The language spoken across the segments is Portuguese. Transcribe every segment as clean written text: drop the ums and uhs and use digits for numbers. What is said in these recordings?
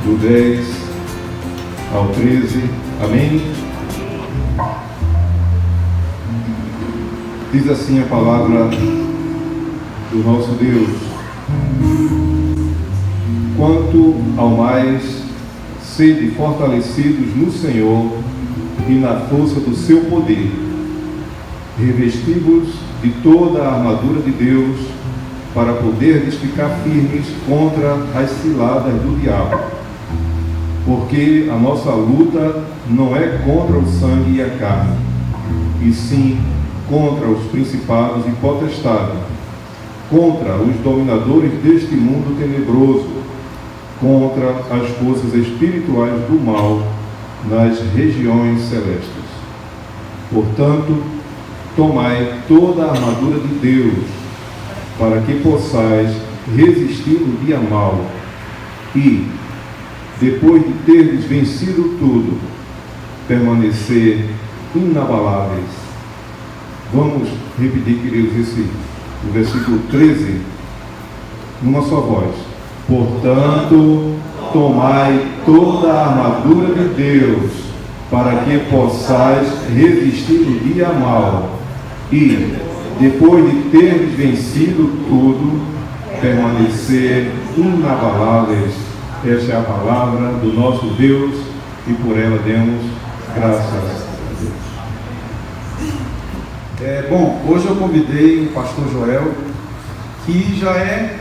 do 10 ao 13. Amém? Diz assim a palavra do nosso Deus: quanto ao mais, sede fortalecidos no Senhor e na força do seu poder, revesti-vos de toda a armadura de Deus, para poderdes ficar firmes contra as ciladas do diabo. Porque a nossa luta não é contra o sangue e a carne, e sim contra os principados e potestades, contra os dominadores deste mundo tenebroso, contra as forças espirituais do mal nas regiões celestes. Portanto, tomai toda a armadura de Deus, para que possais resistir no dia mau, e, depois de terdes vencido tudo, permanecer inabaláveis. Vamos repetir, queridos, o versículo 13, numa só voz. Portanto, tomai toda a armadura de Deus, para que possais resistir no dia mau, e, depois de teres vencido tudo, permanecer inabaláveis. Esta é a palavra do nosso Deus, e por ela demos graças a Deus. Bom, hoje eu convidei o pastor Joel, que já é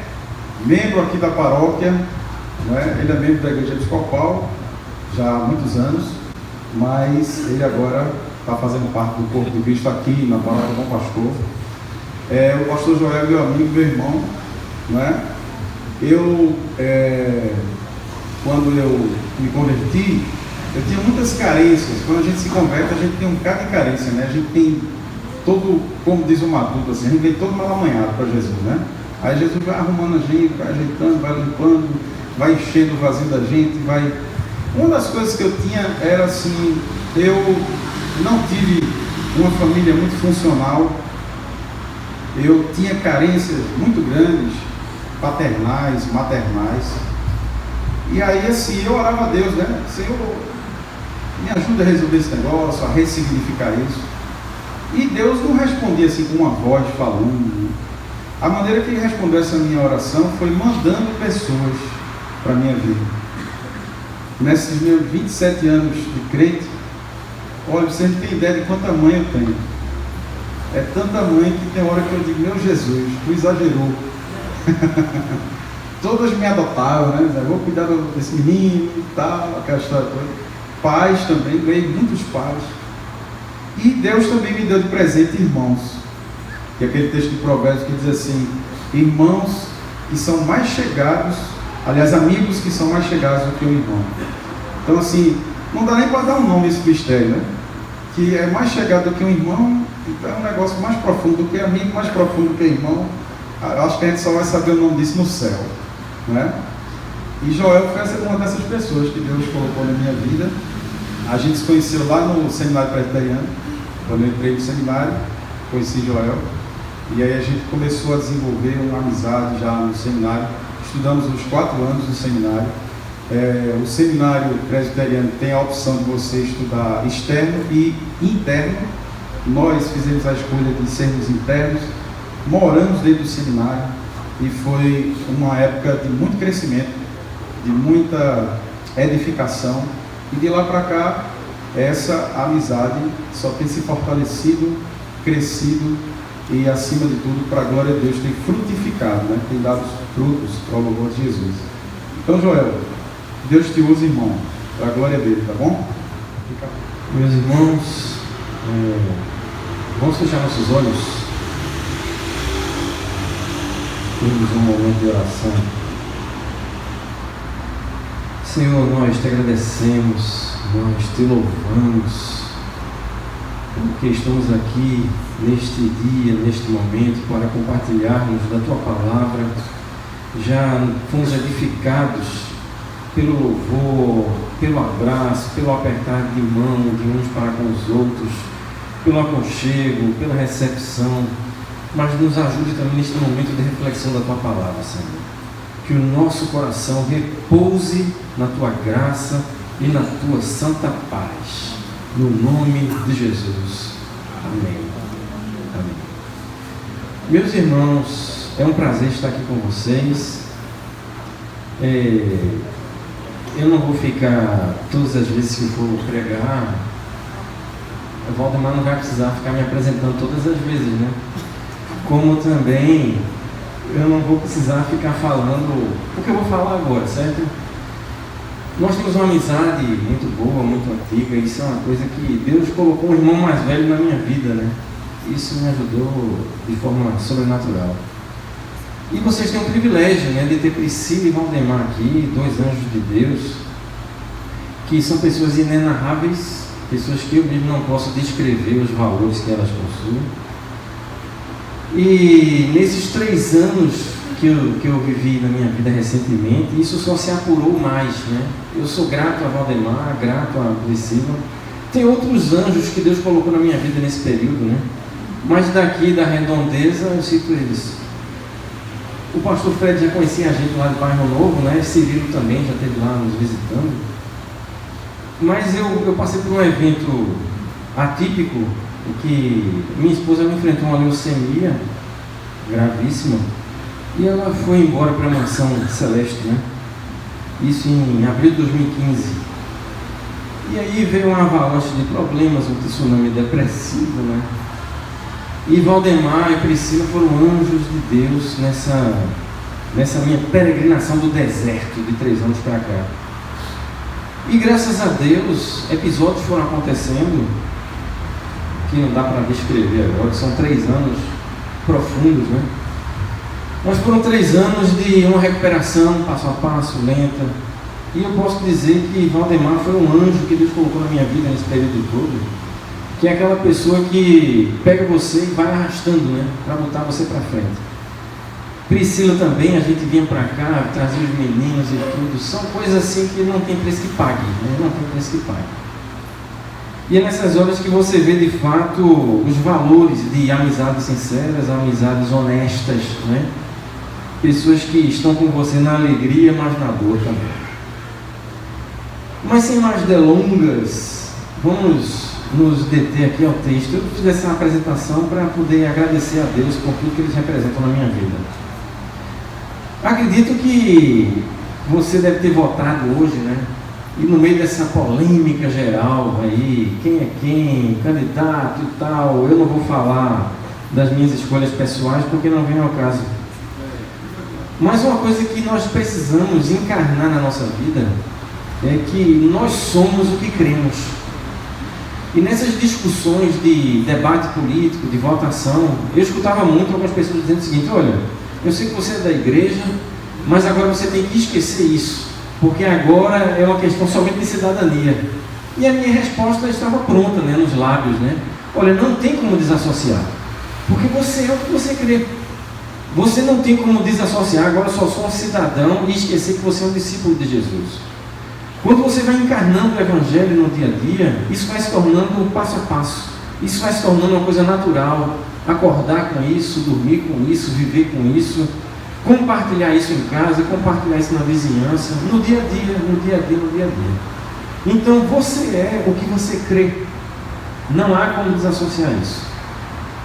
membro aqui da paróquia, né? Ele é membro da Igreja Episcopal já há muitos anos, mas ele agora está fazendo parte do corpo de Cristo aqui na paróquia Bom Pastor. O pastor Joel é meu amigo, meu irmão, né? Quando eu me converti, eu tinha muitas carências. Quando a gente se converte, a gente tem um bocado de carência, né? A gente tem todo, como diz o Matuto, assim, a gente vem todo malamanhado para Jesus, né? Aí Jesus vai arrumando a gente, vai ajeitando, vai limpando, vai enchendo o vazio da gente, vai... Uma das coisas que eu tinha era assim, eu não tive uma família muito funcional, eu tinha carências muito grandes, paternais, maternais, e aí assim, eu orava a Deus, né? Senhor, me ajuda a resolver esse negócio, a ressignificar isso. E Deus não respondia assim com uma voz falando. A maneira que Ele respondeu essa minha oração foi mandando pessoas para a minha vida. Nesses meus 27 anos de crente, olha, vocês não têm ideia de quanta mãe eu tenho. É tanta mãe que tem hora que eu digo, meu Jesus, tu exagerou. Todas me adotaram, né? Eu vou cuidar desse menino e tal, aquela história toda. Pais também, ganhei muitos pais. E Deus também me deu de presente irmãos. Que é aquele texto de Provérbios que diz assim: irmãos que são mais chegados, aliás, amigos que são mais chegados do que um irmão. Então assim, não dá nem para dar um nome a esse mistério, né? Que é mais chegado do que um irmão, então é um negócio mais profundo do que amigo, mais profundo do que irmão. Acho que a gente só vai saber o nome disso no céu, né? E Joel foi uma dessas pessoas que Deus colocou na minha vida. A gente se conheceu lá no seminário presbiteriano. Quando eu entrei no seminário, conheci Joel. E aí a gente começou a desenvolver uma amizade já no seminário. Estudamos uns 4 anos no seminário. O seminário presbiteriano tem a opção de você estudar externo e interno. Nós fizemos a escolha de sermos internos. Moramos dentro do seminário. E foi uma época de muito crescimento, de muita edificação. E de lá para cá, essa amizade só tem se fortalecido, crescido e, acima de tudo, para a glória de Deus, tem frutificado, né? Tem dado frutos para o louvor de Jesus. Então, Joel, Deus te usa, irmão, para a glória dele, tá bom? Meus irmãos, vamos fechar nossos olhos. Temos um momento de oração. Senhor, nós te agradecemos, nós te louvamos, porque estamos aqui neste dia, neste momento, para compartilharmos da tua palavra. Já fomos edificados pelo louvor, pelo abraço, pelo apertar de mão de uns para com os outros, pelo aconchego, pela recepção, mas nos ajude também neste momento de reflexão da tua palavra, Senhor. que o nosso coração repouse na tua graça e na tua santa paz. No nome de Jesus. Amém. Amém. Meus irmãos, é um prazer estar aqui com vocês. Eu não vou ficar todas as vezes que for pregar. O Valdemar não vai precisar ficar me apresentando todas as vezes, né? Como também eu não vou precisar ficar falando o que eu vou falar agora, certo? Nós temos uma amizade muito boa, muito antiga. Isso é uma coisa que Deus colocou um irmão mais velho na minha vida, né? Isso me ajudou de forma sobrenatural. E vocês têm o privilégio, né, de ter Priscila e Valdemar aqui, 2 anjos de Deus, que são pessoas inenarráveis, pessoas que eu mesmo não posso descrever os valores que elas possuem. E nesses 3 anos que eu vivi na minha vida recentemente, isso só se apurou mais, né? Eu sou grato a Valdemar, grato a Priscila. Tem outros anjos que Deus colocou na minha vida nesse período, né? Mas daqui da redondeza eu cito eles. O pastor Fred já conhecia a gente lá de Bairro Novo, né? Cirilo também já esteve lá nos visitando. Mas eu passei por um evento atípico, em que minha esposa me enfrentou uma leucemia gravíssima e ela foi embora para a mansão celeste, né? Isso em abril de 2015. E aí veio uma avalanche de problemas, um tsunami depressivo, né? E Valdemar e Priscila foram anjos de Deus nessa minha peregrinação do deserto de 3 anos para cá. E graças a Deus, episódios foram acontecendo que não dá para descrever agora, são 3 anos profundos, né? Mas foram 3 anos de uma recuperação passo a passo, lenta. E eu posso dizer que Valdemar foi um anjo que Deus colocou na minha vida nesse período todo, que é aquela pessoa que pega você e vai arrastando, né, para botar você para frente. Priscila também, a gente vinha para cá, trazia os meninos e tudo. São coisas assim que não tem preço que pague, né? Não tem preço que pague. E é nessas horas que você vê de fato os valores de amizades sinceras, amizades honestas, né? Pessoas que estão com você na alegria, mas na dor também. Mas sem mais delongas, vamos nos deter aqui ao texto. Eu fiz essa apresentação para poder agradecer a Deus por tudo que eles representam na minha vida. Acredito que você deve ter votado hoje, né? E no meio dessa polêmica geral aí, quem é quem, candidato e tal, eu não vou falar das minhas escolhas pessoais porque não vem ao caso. Mas uma coisa que nós precisamos encarnar na nossa vida é que nós somos o que cremos. E nessas discussões de debate político, de votação, eu escutava muito algumas pessoas dizendo o seguinte: olha, eu sei que você é da igreja, mas agora você tem que esquecer isso, porque agora é uma questão somente de cidadania. E a minha resposta estava pronta, né, nos lábios, né? Olha, não tem como desassociar, porque você é o que você crê. Você não tem como desassociar, agora só sou um cidadão e esquecer que você é um discípulo de Jesus. Quando você vai encarnando o Evangelho no dia a dia, isso vai se tornando um passo a passo. Isso vai se tornando uma coisa natural. Acordar com isso, dormir com isso, viver com isso, compartilhar isso em casa, compartilhar isso na vizinhança, no dia a dia, no dia a dia, no dia a dia. Então você é o que você crê. Não há como desassociar isso.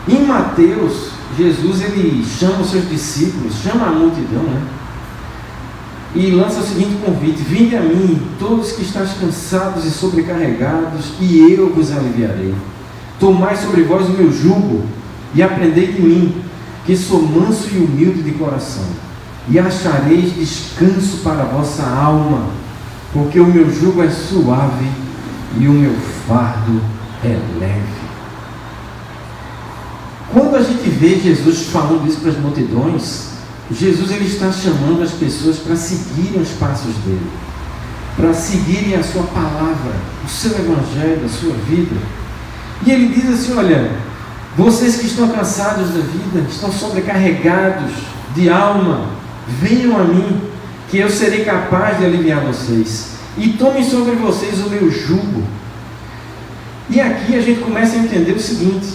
Em Mateus, Jesus ele chama os seus discípulos, chama a multidão, né? E lança o seguinte convite: vinde a mim, todos que estáis cansados e sobrecarregados, e eu vos aliviarei. Tomai sobre vós o meu jugo, e aprendei de mim, que sou manso e humilde de coração, e achareis descanso para a vossa alma, porque o meu jugo é suave, e o meu fardo é leve. Quando a gente vê Jesus falando isso para as multidões, Jesus ele está chamando as pessoas para seguirem os passos dele, para seguirem a sua palavra, o seu evangelho, a sua vida. E ele diz assim: olha, vocês que estão cansados da vida, estão sobrecarregados de alma, venham a mim, que eu serei capaz de aliviar vocês, e tomem sobre vocês o meu jugo. E aqui a gente começa a entender o seguinte: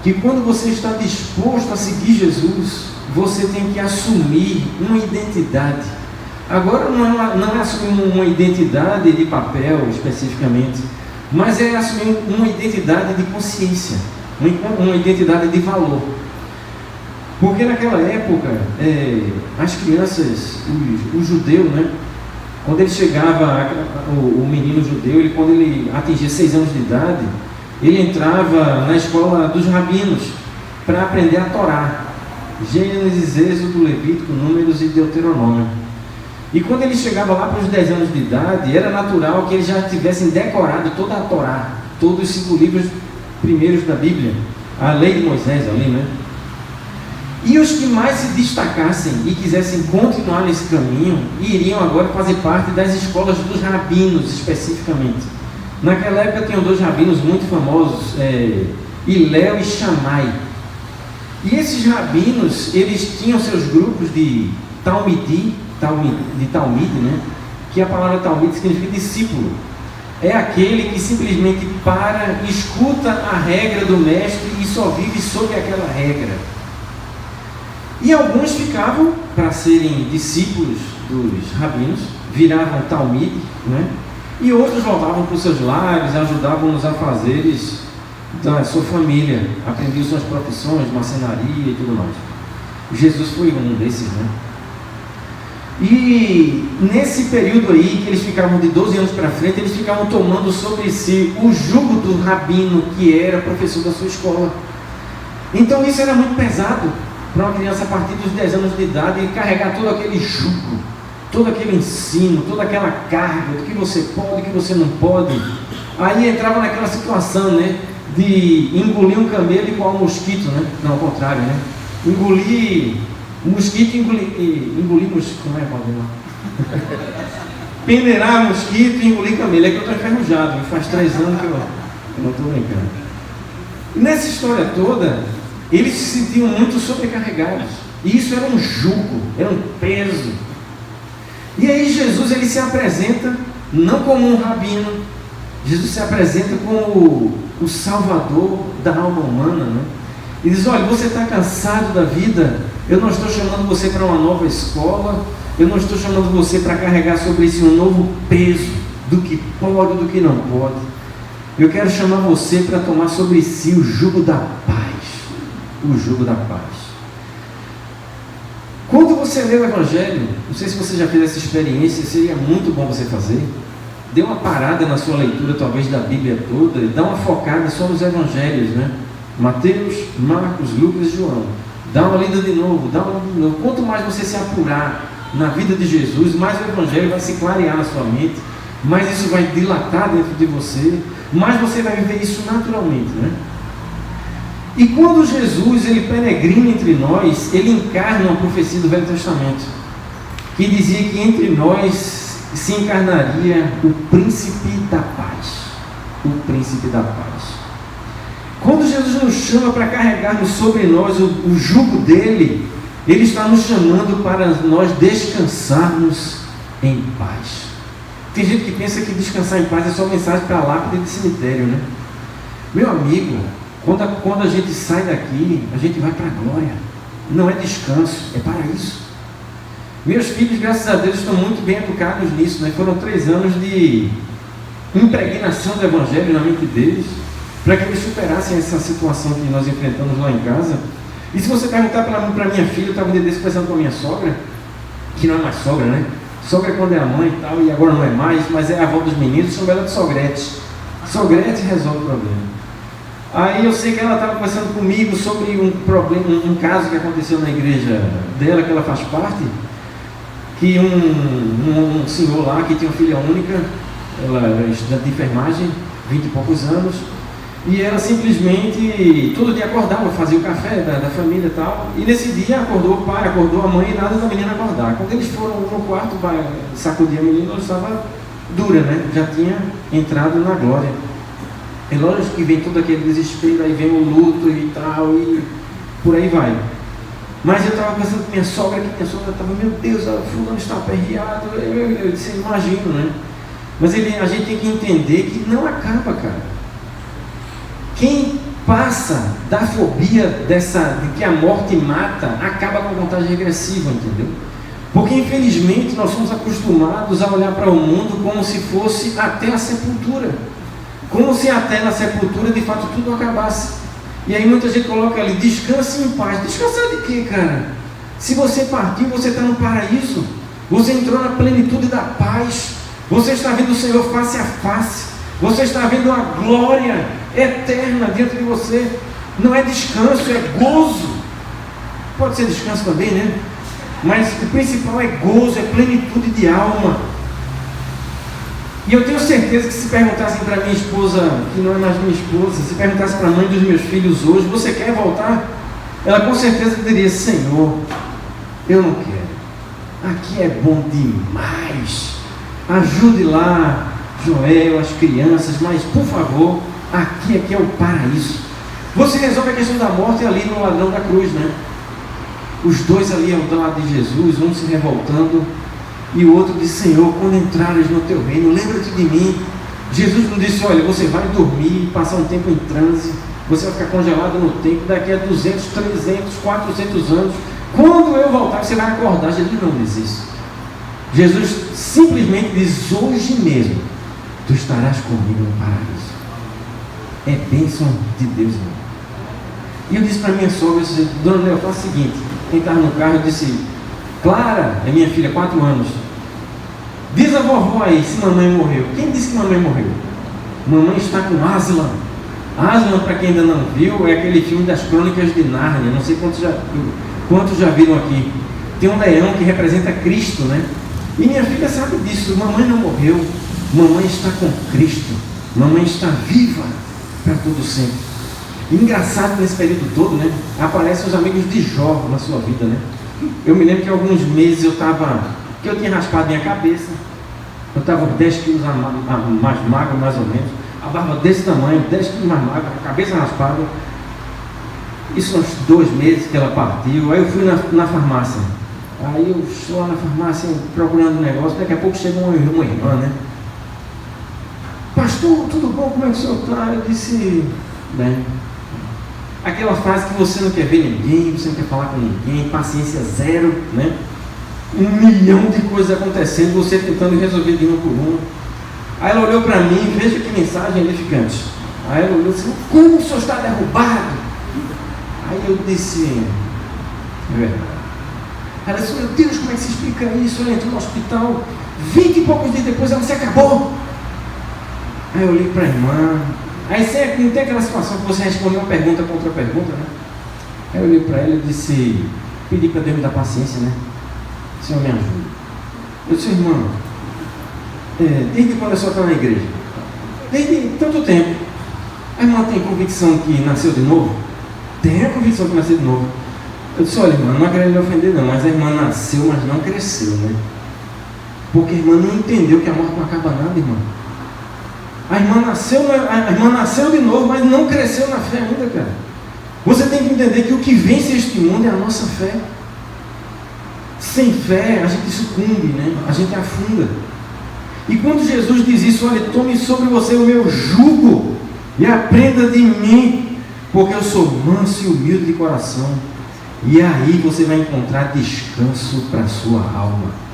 que quando você está disposto a seguir Jesus, você tem que assumir uma identidade. Agora não é assumir uma identidade de papel especificamente, mas é assumir uma identidade de consciência, uma identidade de valor. Porque naquela época, as crianças, o judeu, né, quando ele chegava, o menino judeu, quando ele atingia 6 anos de idade, ele entrava na escola dos rabinos para aprender a Torá, Gênesis, Êxodo, Levítico, Números e Deuteronômio. E quando ele chegava lá para os 10 anos de idade, era natural que eles já tivessem decorado toda a Torá, todos os 5 livros primeiros da Bíblia, a lei de Moisés ali, né? E os que mais se destacassem e quisessem continuar nesse caminho, iriam agora fazer parte das escolas dos rabinos, especificamente. Naquela época tinham 2 rabinos muito famosos, Hilel e Shammai. E esses rabinos, eles tinham seus grupos de Talmid, né? Que a palavra Talmid significa discípulo. É aquele que simplesmente para, escuta a regra do mestre e só vive sob aquela regra. E alguns ficavam para serem discípulos dos rabinos, viravam Talmid, né? E outros voltavam para os seus lares, ajudavam nos afazeres da sua família, aprendiam suas profissões, marcenaria e tudo mais. Jesus foi um desses, né? E nesse período aí, que eles ficavam de 12 anos para frente, eles ficavam tomando sobre si o jugo do rabino, que era professor da sua escola. Então isso era muito pesado para uma criança a partir dos 10 anos de idade, e carregar todo aquele jugo, todo aquele ensino, toda aquela carga do que você pode, do que você não pode. Aí entrava naquela situação, né, de engolir um camelo igual um mosquito, né? Não, ao contrário, né? Engolir mosquito, engolir mosquito, como é, Valdemar? Peneirar mosquito e engolir camelo. É que eu estou enferrujado, faz 3 anos que eu não estou brincando. E nessa história toda, eles se sentiam muito sobrecarregados. E isso era um jugo, era um peso. E aí Jesus, ele se apresenta não como um rabino, Jesus se apresenta como o salvador da alma humana, né? E diz: olha, você está cansado da vida, eu não estou chamando você para uma nova escola, eu não estou chamando você para carregar sobre si um novo peso do que pode, do que não pode. Eu quero chamar você para tomar sobre si o jugo da paz, o jugo da paz. Quando você lê o Evangelho, não sei se você já fez essa experiência, seria muito bom você fazer. Dê uma parada na sua leitura, talvez da Bíblia toda, e dá uma focada só nos Evangelhos, né? Mateus, Marcos, Lucas e João. Dá uma lida de novo, dá uma lida de novo. Quanto mais você se apurar na vida de Jesus, mais o Evangelho vai se clarear na sua mente, mais isso vai dilatar dentro de você, mais você vai viver isso naturalmente, né? E quando Jesus, ele peregrina entre nós, ele encarna uma profecia do Velho Testamento, que dizia que entre nós se encarnaria o príncipe da paz. O príncipe da paz. Quando Jesus nos chama para carregarmos sobre nós o jugo dele, ele está nos chamando para nós descansarmos em paz. Tem gente que pensa que descansar em paz é só mensagem para lápide de cemitério, né? Meu amigo, quando a gente sai daqui, a gente vai para a glória. Não é descanso, é paraíso. Meus filhos, graças a Deus, estão muito bem educados nisso, né? Foram 3 anos de impregnação do Evangelho na mente deles, para que eles superassem essa situação que nós enfrentamos lá em casa. E se você perguntar para minha filha, eu estava um dia desse conversando com a minha sogra, que não é mais sogra, né? Sogra é quando é a mãe e tal, e agora não é mais, mas é a avó dos meninos, chama ela de Sogrete. Sogrete resolve o problema. Aí eu sei que ela estava conversando comigo sobre um problema, um caso que aconteceu na igreja dela, que ela faz parte, que um senhor lá, que tinha uma filha única, ela era estudante de enfermagem, 20 e poucos anos, e ela simplesmente, todo dia acordava, fazia o café da família e tal, e nesse dia acordou o pai, acordou a mãe, e nada da menina acordar. Quando eles foram no quarto para sacudir a menina, ela estava dura, né? Já tinha entrado na glória. É lógico que vem todo aquele desespero, aí vem o luto e tal, e por aí vai. Mas eu estava pensando com minha sogra, que minha sogra estava, meu Deus, o fulano está aperreado, eu disse, imagino, né? Mas a gente tem que entender que não acaba, cara. Quem passa da fobia de que a morte mata, acaba com a contagem regressiva, entendeu? Porque infelizmente nós somos acostumados a olhar para o mundo como se fosse até a sepultura, como se até na sepultura de fato tudo acabasse. E aí muita gente coloca ali, descanse em paz. Descansar de quê, cara? Se você partiu, você está no paraíso, você entrou na plenitude da paz, você está vendo o Senhor face a face, você está vendo a glória eterna diante de você. Não é descanso, é gozo. Pode ser descanso também, né? Mas o principal é gozo, é plenitude de alma. E eu tenho certeza que se perguntassem para minha esposa, que não é mais minha esposa, se perguntassem para a mãe dos meus filhos hoje, você quer voltar? Ela com certeza diria, Senhor, eu não quero. Aqui é bom demais. Ajude lá, Joel, as crianças, mas por favor, aqui é o paraíso. Você resolve a questão da morte ali no ladrão da cruz, né? Os dois ali ao lado de Jesus, um se revoltando, e o outro disse, Senhor, quando entrares no teu reino, lembra-te de mim. Jesus não disse, olha, você vai dormir, passar um tempo em transe, você vai ficar congelado no tempo, daqui a 200, 300, 400 anos, quando eu voltar, você vai acordar. Jesus não diz isso. Jesus simplesmente diz, hoje mesmo, tu estarás comigo no paraíso. É bênção de Deus, irmão. E eu disse para minha sogra, eu disse, dona Léo, faz o seguinte, quem estava no carro, eu disse, Clara, é minha filha, 4 anos, diz a vovó aí se mamãe morreu. Quem disse que mamãe morreu? Mamãe está com Aslan. Aslan, para quem ainda não viu, é aquele filme das Crônicas de Nárnia. Não sei quantos já viram aqui. Tem um leão que representa Cristo, né? E minha filha sabe disso. Mamãe não morreu. Mamãe está com Cristo. Mamãe está viva para todo sempre. E engraçado nesse período todo, né? Aparecem os amigos de Jó na sua vida, né? Eu me lembro que alguns meses eu tinha raspado minha cabeça, eu estava 10 quilos mais magro, mais ou menos, a barba desse tamanho, 10 quilos mais magra, a cabeça raspada. Isso uns 2 meses que ela partiu. Aí eu fui na farmácia, aí eu estou lá na farmácia procurando um negócio, daqui a pouco chega uma irmã, né? Pastor, tudo bom? Como é que o senhor está? Eu disse, bem. Aquela frase que você não quer ver ninguém, você não quer falar com ninguém, paciência zero, né? 1 milhão de coisas acontecendo, você tentando resolver de uma por uma. Aí ela olhou para mim, veja que mensagem edificante. Aí ela olhou assim, como o senhor está derrubado? Aí eu disse, é verdade. Ela disse, meu Deus, como é que se explica isso? Ela entrou no hospital, 20 e poucos dias depois ela se acabou. Aí eu olhei para a irmã. Aí não tem aquela situação que você responde uma pergunta com outra pergunta, né? Aí eu olhei para ela e disse, pedi para Deus me dar paciência, né? Senhor, me ajuda. Eu disse, irmã, desde quando a senhora está na igreja? Desde tanto tempo. A irmã tem convicção que nasceu de novo? Tem a convicção que nasceu de novo. Eu disse, olha, irmã, não é querendo me ofender não, mas a irmã nasceu, mas não cresceu, né? Porque a irmã não entendeu que a morte não acaba nada, irmã. A irmã nasceu de novo, mas não cresceu na fé ainda, cara. Você tem que entender que o que vence este mundo é a nossa fé. Sem fé, a gente sucumbe, né? A gente afunda. E quando Jesus diz isso, olha, tome sobre você o meu jugo e aprenda de mim, porque eu sou manso e humilde de coração. E aí você vai encontrar descanso para a sua alma.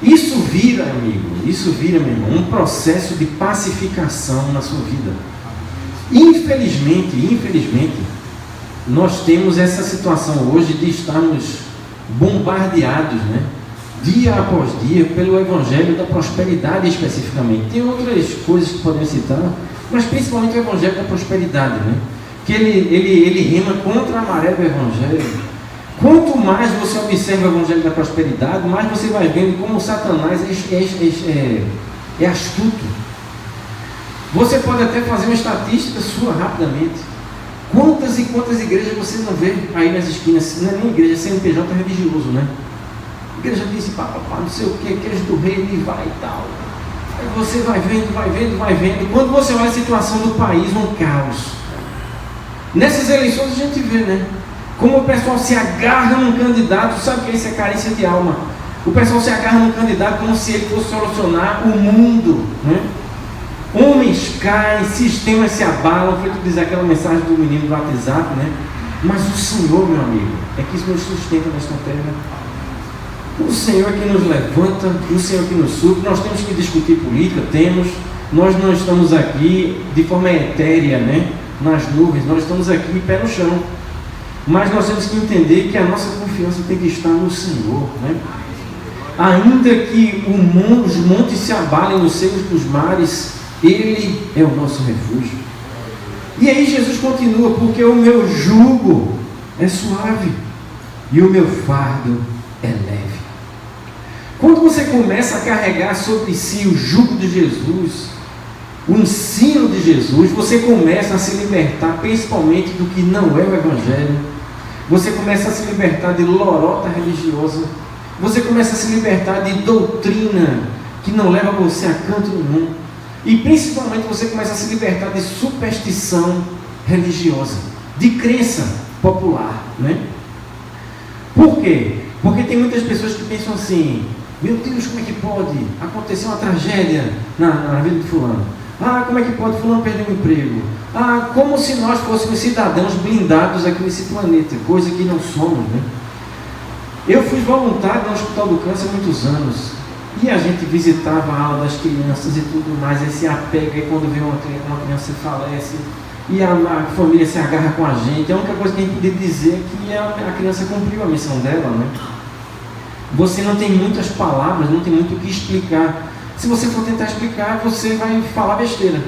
Isso vira, meu irmão, um processo de pacificação na sua vida. Infelizmente, nós temos essa situação hoje de estarmos bombardeados, né? Dia após dia, pelo Evangelho da prosperidade especificamente. Tem outras coisas que podemos citar, mas principalmente o Evangelho da prosperidade, né? Que ele rema contra a maré do Evangelho. Quanto mais você observa o Evangelho da prosperidade, mais você vai vendo como Satanás é astuto. Você pode até fazer uma estatística sua rapidamente. Quantas e quantas igrejas você não vê aí nas esquinas? Não é nem igreja, CNPJ religioso, né? A igreja diz, papapá, não sei o que, queijo do reino e vai e tal. Aí você vai vendo. Quando você olha a situação do país, um caos. Nessas eleições a gente vê, né? Como o pessoal se agarra num candidato, sabe o que isso é carência de alma? O pessoal se agarra num candidato como se ele fosse solucionar o mundo, né? Homens caem, sistemas se abalam, foi dizer aquela mensagem do menino do WhatsApp, né? Mas o Senhor, meu amigo, é que nos sustenta nesta terra. O Senhor é que nos levanta, o Senhor é que nos supre. Nós temos que discutir política, nós não estamos aqui de forma etérea, né? Nas nuvens, nós estamos aqui pé no chão. Mas nós temos que entender que a nossa confiança tem que estar no Senhor, né? Ainda que os montes se abalem nos seios dos mares, Ele é o nosso refúgio. E aí Jesus continua, porque o meu jugo é suave e o meu fardo é leve. Quando você começa a carregar sobre si o jugo de Jesus, o ensino de Jesus, você começa a se libertar principalmente do que não é o Evangelho. Você começa a se libertar de lorota religiosa. Você começa a se libertar de doutrina que não leva você a canto nenhum. E principalmente você começa a se libertar de superstição religiosa, de crença popular, né? Por quê? Porque tem muitas pessoas que pensam assim: meu Deus, como é que pode acontecer uma tragédia na vida de fulano? Ah, como é que pode fulano perder um emprego? Ah, como se nós fôssemos cidadãos blindados aqui nesse planeta, coisa que não somos, né? Eu fui voluntário no Hospital do Câncer há muitos anos, e a gente visitava a aula das crianças e tudo mais, aí se apega, e quando vê uma criança falece, e a família se agarra com a gente. A única coisa que a gente podia dizer é que a criança cumpriu a missão dela, né? Você não tem muitas palavras, não tem muito o que explicar. Se você for tentar explicar, você vai falar besteira.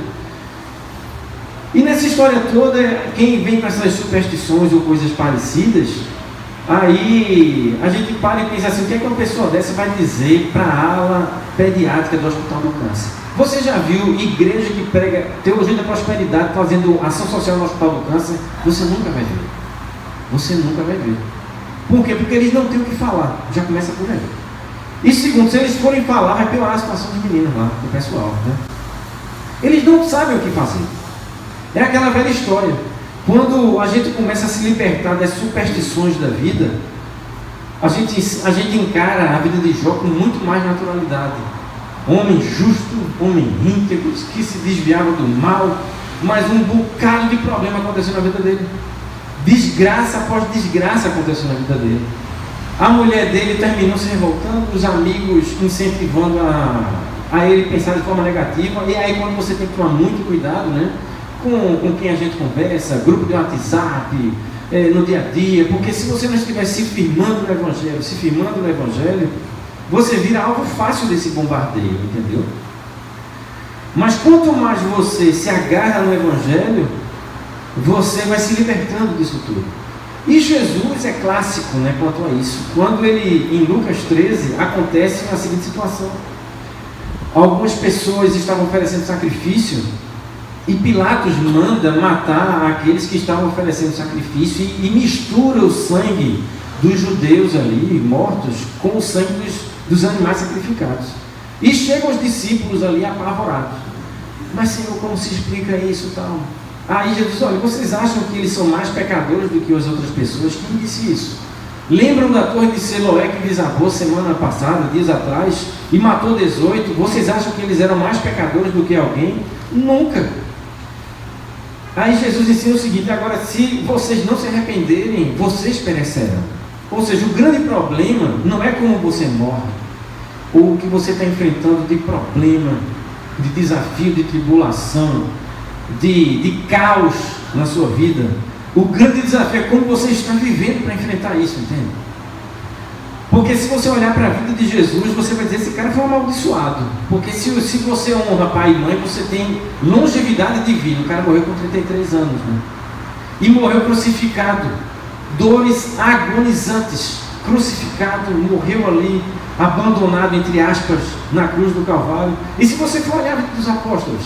E nessa história toda, quem vem com essas superstições ou coisas parecidas, aí a gente para e pensa assim: o que é que uma pessoa dessa vai dizer para a ala pediátrica do Hospital do Câncer? Você já viu igreja que prega teologia da prosperidade fazendo ação social no Hospital do Câncer? Você nunca vai ver. Você nunca vai ver. Por quê? Porque eles não têm o que falar. Já começa por aí. E segundo, se eles forem falar, vai piorar a situação dos meninos lá, do pessoal, né? Eles não sabem o que fazer. É aquela velha história. Quando a gente começa a se libertar das superstições da vida, a gente encara a vida de Jó com muito mais naturalidade. Homem justo, homem íntegro, que se desviava do mal, mas um bocado de problema aconteceu na vida dele. Desgraça após desgraça aconteceu na vida dele. A mulher dele terminou se revoltando, os amigos incentivando a ele pensar de forma negativa. E aí, quando você tem que tomar muito cuidado, né, com quem a gente conversa, grupo de WhatsApp, no dia a dia, porque se você não estiver se firmando no Evangelho, você vira alvo fácil desse bombardeio, entendeu? Mas quanto mais você se agarra no Evangelho, você vai se libertando disso tudo. E Jesus é clássico, né, quanto a isso. Quando ele, em Lucas 13, acontece a seguinte situação: algumas pessoas estavam oferecendo sacrifício e Pilatos manda matar aqueles que estavam oferecendo sacrifício e mistura o sangue dos judeus ali mortos com o sangue dos animais sacrificados. E chegam os discípulos ali apavorados: mas Senhor, como se explica isso e tal? Aí Jesus: olha, vocês acham que eles são mais pecadores do que as outras pessoas? Quem disse isso? Lembram da torre de Siloé que desabou semana passada, dias atrás, e matou 18? Vocês acham que eles eram mais pecadores do que alguém? Nunca. Aí Jesus ensina o seguinte: agora, se vocês não se arrependerem, vocês perecerão. Ou seja, o grande problema não é como você morre, ou o que você está enfrentando de problema, de desafio, de tribulação, de caos na sua vida. O grande desafio é como você está vivendo para enfrentar isso, entende? Porque se você olhar para a vida de Jesus, você vai dizer: esse cara foi um amaldiçoado. Porque se você honra pai e mãe, você tem longevidade divina. O cara morreu com 33 anos, né? E morreu crucificado, dores agonizantes, crucificado, morreu ali, abandonado, entre aspas, na cruz do Calvário. E se você for olhar a vida dos apóstolos,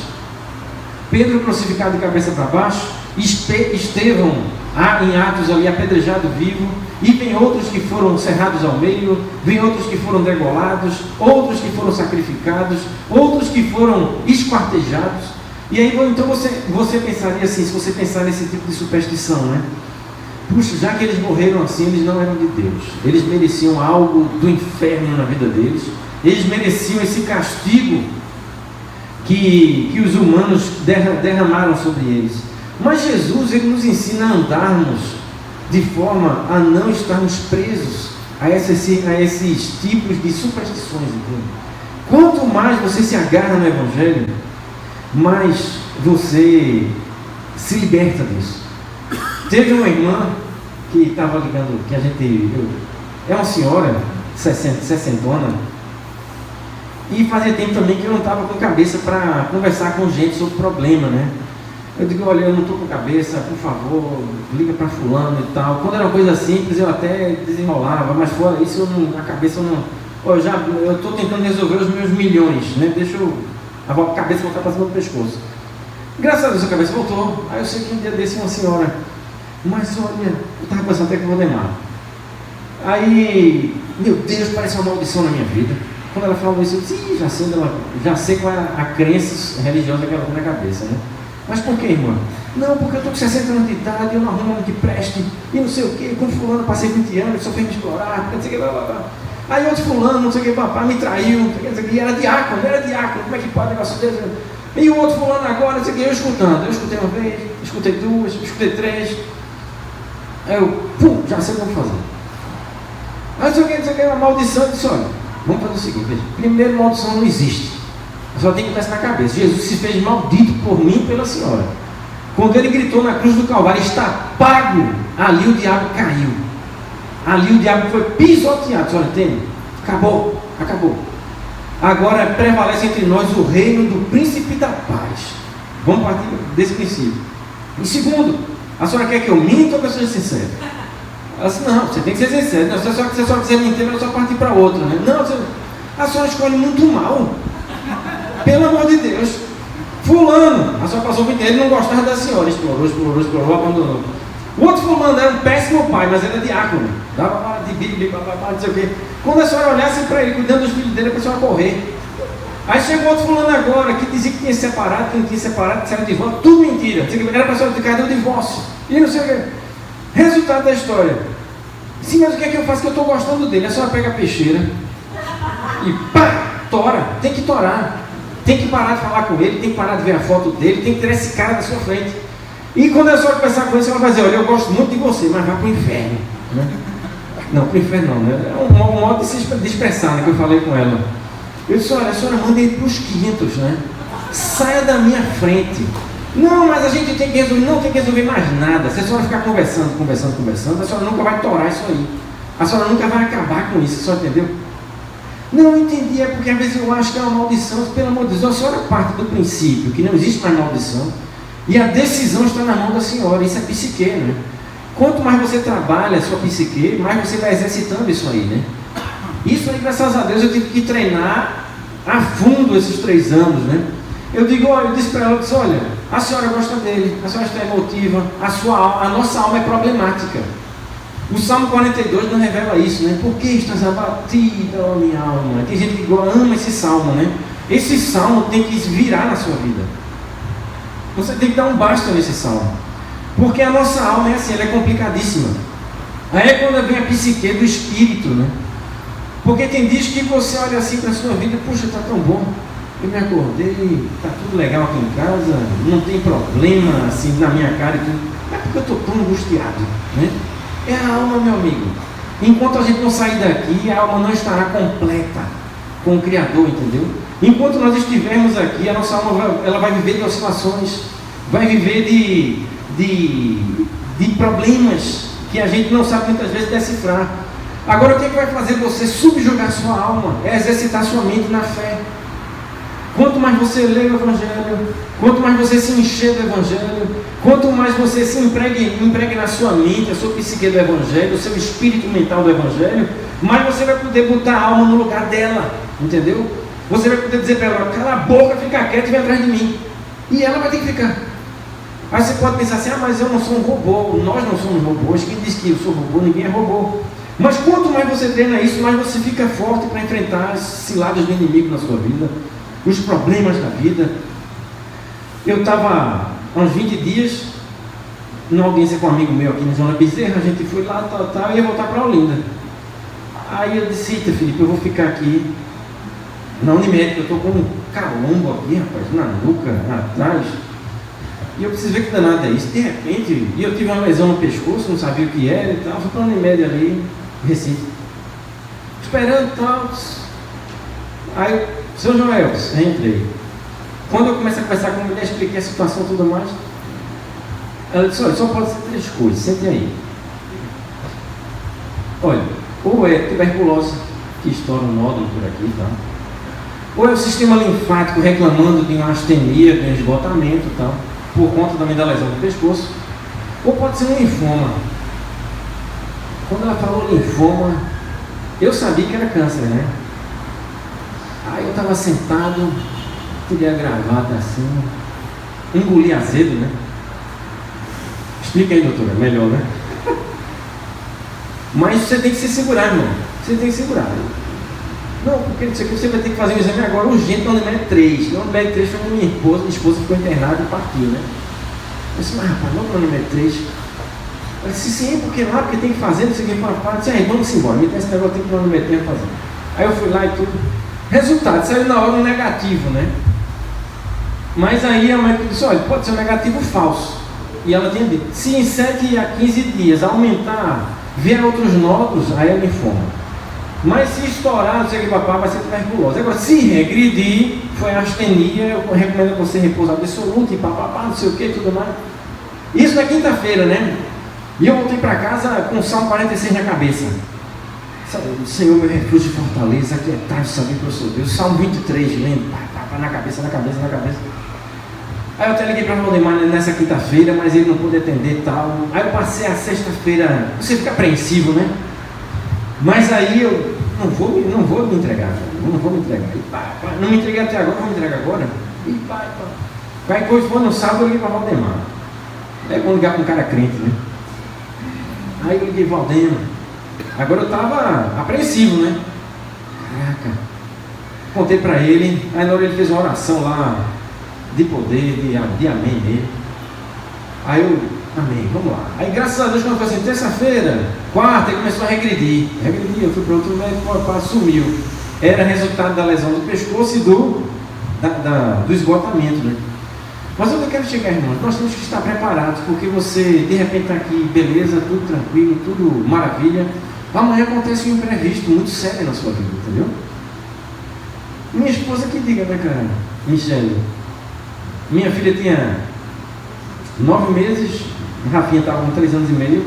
Pedro crucificado de cabeça para baixo, Estevão em Atos ali apedrejado vivo, e vem outros que foram cerrados ao meio, vem outros que foram degolados, outros que foram sacrificados, outros que foram esquartejados. E aí então você pensaria assim, se você pensar nesse tipo de superstição, né? Puxa, já que eles morreram assim, eles não eram de Deus, eles mereciam algo do inferno na vida deles, eles mereciam esse castigo que os humanos derramaram sobre eles. Mas Jesus, ele nos ensina a andarmos de forma a não estarmos presos a esses tipos de superstições, entende? Quanto mais você se agarra no Evangelho, mais você se liberta disso. Teve uma irmã que estava ligando, é uma senhora, 60ona, e fazia tempo também que eu não estava com cabeça para conversar com gente sobre problema, né? Eu digo, olha, eu não estou com cabeça, por favor, liga para fulano e tal. Quando era uma coisa simples, eu até desenrolava, mas fora isso, a cabeça eu não... Eu estou tentando resolver os meus milhões, né? Deixa a cabeça voltar para cima do pescoço. Graças a Deus a cabeça voltou. Aí eu sei que um dia desse uma senhora, mas olha, eu estava pensando até que eu vou demar. Aí, meu Deus, parece uma maldição na minha vida. Quando ela falou isso, eu disse, já sei qual é a crença religiosa que ela tem na cabeça, né? Mas por que, irmã? Não, porque eu estou com 60 anos de idade, eu não arrumo um que preste, e não sei o que, com fulano passei 20 anos, só fez me explorar, não sei o que, blá, blá, blá. Aí outro fulano, não sei o que, papai, me traiu, não sei o que, era diácono, como é que pode um negócio desse? E o outro fulano agora, não sei o que, eu escutei uma vez, escutei duas, escutei três, aí eu, já sei o que eu vou fazer. Aí não sei o que, uma maldição, eu disse, olha, vamos fazer o seguinte, veja, primeiro, maldição não existe. Só tem que botar isso na cabeça. Jesus se fez maldito por mim e pela senhora. Quando ele gritou na cruz do Calvário, está pago, ali o diabo caiu. Ali o diabo foi pisoteado. A senhora entende? Acabou. Agora prevalece entre nós o reino do príncipe da paz. Vamos partir desse princípio. E segundo, a senhora quer que eu minta ou que eu seja sincero? Ela disse, não, você tem que ser sincero. Não, se a senhora quiser mentir, ela só partir para outra, né? Não, a senhora escolhe muito mal. Pelo amor de Deus, fulano, a senhora passou 20 anos, ele não gostava da senhora, explorou, abandonou. O outro fulano era um péssimo pai, mas era diácono, dava de Bíblia, não sei o quê. Quando a senhora olhasse para ele, cuidando dos filhos dele, a pessoa correr. Aí chegou outro fulano agora, que dizia que tinha separado, que não tinha separado, que saiu de volta, tudo mentira. Era para a senhora ficar, deu divórcio, e não sei o quê. Resultado da história. Sim, mas o que é que eu faço que eu estou gostando dele? A senhora pega a peixeira e pá, tora, tem que torar. Tem que parar de falar com ele, tem que parar de ver a foto dele, tem que tirar esse cara da sua frente. E quando a senhora conversar com ele, você vai dizer, olha, eu gosto muito de você, mas vai para o inferno. Né? Não, para o inferno não, né? É um modo de expressar, né, que eu falei com ela. Eu disse, olha, a senhora manda ele para os 500, né? Saia da minha frente. Não, mas a gente tem que resolver, não tem que resolver mais nada. Se a senhora ficar conversando, a senhora nunca vai torar isso aí. A senhora nunca vai acabar com isso, a senhora entendeu? Não, eu entendi, é porque às vezes eu acho que é uma maldição. Pelo amor de Deus, a senhora parte do princípio que não existe mais maldição e a decisão está na mão da senhora. Isso é psique, né? Quanto mais você trabalha a sua psique, mais você vai exercitando isso aí, né? Isso aí, graças a Deus, eu tive que treinar a fundo esses 3 anos, né? Eu disse para ela, eu disse, olha, a senhora gosta dele, a senhora está emotiva, a nossa alma é problemática. O Salmo 42 não revela isso, né? Por que estás abatida, ó minha alma? Tem gente que ama esse salmo, né? Esse salmo tem que virar na sua vida. Você tem que dar um basta nesse salmo. Porque a nossa alma é assim, ela é complicadíssima. Aí é quando vem a psique do espírito, né? Porque tem dias que você olha assim para a sua vida, puxa, está tão bom. Eu me acordei, está tudo legal aqui em casa, não tem problema assim na minha cara e tudo. Mas porque eu estou tão angustiado, né? É a alma, meu amigo. Enquanto a gente não sair daqui, a alma não estará completa com o Criador, entendeu? Enquanto nós estivermos aqui, a nossa alma ela vai viver de oscilações, vai viver de problemas que a gente não sabe muitas vezes decifrar. Agora, o que vai fazer você subjugar sua alma? É exercitar sua mente na fé. Quanto mais você lê o Evangelho, quanto mais você se encher do Evangelho, quanto mais você se empregue na sua mente, a sua psique do Evangelho, o seu espírito mental do Evangelho, mais você vai poder botar a alma no lugar dela, entendeu? Você vai poder dizer para ela, cala a boca, fica quieta e vem atrás de mim. E ela vai ter que ficar. Aí você pode pensar assim, mas eu não sou um robô, nós não somos robôs, quem diz que eu sou robô, ninguém é robô. Mas quanto mais você treina isso, mais você fica forte para enfrentar as ciladas do inimigo na sua vida, os problemas da vida. Eu estava há uns 20 dias numa audiência com um amigo meu aqui na Zona Bezerra, a gente foi lá, e ia voltar para Olinda. Aí eu disse, eita Felipe, eu vou ficar aqui na Unimed, eu estou com um calombo aqui, rapaz, na nuca, atrás. E eu preciso ver que danado é isso. De repente, e eu tive uma lesão no pescoço, não sabia o que era e tal. Fui para a Unimed ali, Recife. Esperando e tal. Aí, seu Joel, entrei. Quando eu comecei a conversar com a mulher, expliquei a situação e tudo mais. Ela disse, olha, só pode ser 3 coisas, sente aí. Olha, ou é tuberculose, que estoura um nódulo por aqui, tá? Ou é o sistema linfático reclamando de uma astenia, de um esgotamento, tá? Por conta também da lesão do pescoço. Ou pode ser um linfoma. Quando ela falou linfoma, eu sabia que era câncer, né? Aí eu estava sentado, tirei a gravata assim, engoli azedo, né? Explica aí, doutora, melhor, né? Mas você tem que se segurar, irmão. Você tem que segurar. Não, porque não sei o que, você vai ter que fazer um exame agora urgente na Unimed 3. Na Unimed 3 foi minha esposa ficou internada e partiu, né? Eu disse, mas rapaz, vamos na Unimed 3. Ela disse, sim, porque lá, porque tem que fazer, não sei o que, papai. Eu disse, aí, vamos embora, me tem esse negócio, tem que ir na Unimed 3 fazer. Aí eu fui lá e tudo. Resultado, saiu na hora um negativo, né? Mas aí a médica disse, olha, pode ser um negativo falso. E ela tinha dito, se em 7 a 15 dias aumentar, vier outros nódulos, aí é linfoma. Mas se estourar, não sei o que, papai, vai ser tuberculose. Agora, se regredir, foi astenia, eu recomendo que você repouso absoluto, e papapá, não sei o que, tudo mais. Isso na quinta-feira, né? E eu voltei para casa com o Salmo 46 na cabeça. Senhor, meu refúgio e fortaleza, aquietai-vos, saber que eu sou Deus. Salmo 23, lendo, na cabeça. Aí eu até liguei para o Valdemar nessa quinta-feira, mas ele não pôde atender e tal. Aí eu passei a sexta-feira, você fica apreensivo, né? Mas aí eu não vou me entregar, não vou me entregar. E não me entreguei até agora, vou me entregar agora. E vai coisa, foi no sábado, eu liguei para o Valdemar. É bom ligar para um cara crente, né? Aí eu liguei para o Valdemar. Agora eu estava apreensivo, né? Caraca. Contei para ele, aí na hora ele fez uma oração lá, de poder, de amém nele. Aí eu, amém, vamos lá. Aí graças a Deus, quando foi assim, terça-feira, quarta, ele começou a regredir. Eu fui para outro médico, sumiu. Era resultado da lesão do pescoço e do esgotamento, né? Mas onde eu quero chegar, irmãos? Nós temos que estar preparados, porque você, de repente, está aqui, beleza, tudo tranquilo, tudo maravilha. Amanhã acontece um imprevisto muito sério na sua vida, entendeu? Minha esposa que diga, né, cara? Michele. Minha filha tinha 9 meses, Rafinha estava com 3 anos e meio.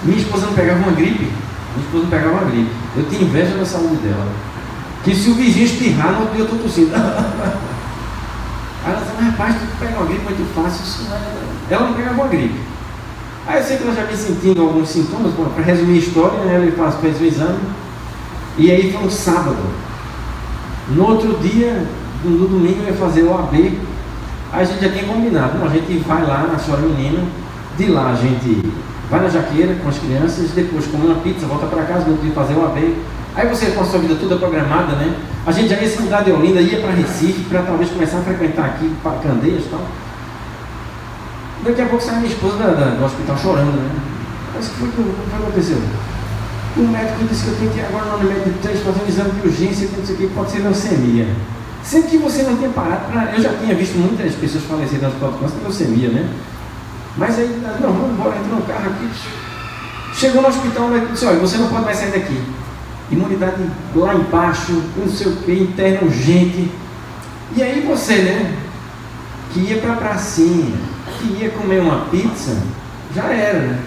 Minha esposa não pegava uma gripe. Eu tinha inveja da saúde dela. Que se o vizinho espirrar, no outro dia eu estou tossindo. Aí ela disse, mas rapaz, tu pega uma gripe muito fácil. Isso não é... Ela não pegava uma gripe. Aí eu sei que ela já vinha sentindo alguns sintomas. Para resumir a história, né, ele fez o exame. E aí foi um sábado. No outro dia, no domingo, eu ia fazer o AB. Aí a gente já tinha combinado. Então, a gente vai lá, a senhora menina. De lá a gente vai na Jaqueira com as crianças. Depois come uma pizza, volta para casa, no outro dia fazer o AB. Aí você com a sua vida toda programada, né? A gente já ia se mudar de Olinda, ia para Recife, para talvez começar a frequentar aqui para Candeias e tal. Daqui a pouco sai minha esposa do hospital chorando, né? Mas o que aconteceu? O médico disse que eu tenho que ir agora no Unimed 3 fazer um exame de urgência, que não sei o que, pode ser leucemia. Sempre que você não tinha parado para... Eu já tinha visto muitas pessoas falecerem no hospital de câncer de leucemia, né? Mas aí, não, vamos embora, entra no carro aqui. Chegou no hospital, o médico disse, olha, você não pode mais sair daqui. Imunidade lá embaixo, não sei o que, interna urgente. E aí você, né, que ia para a pracinha, que ia comer uma pizza, já era, né?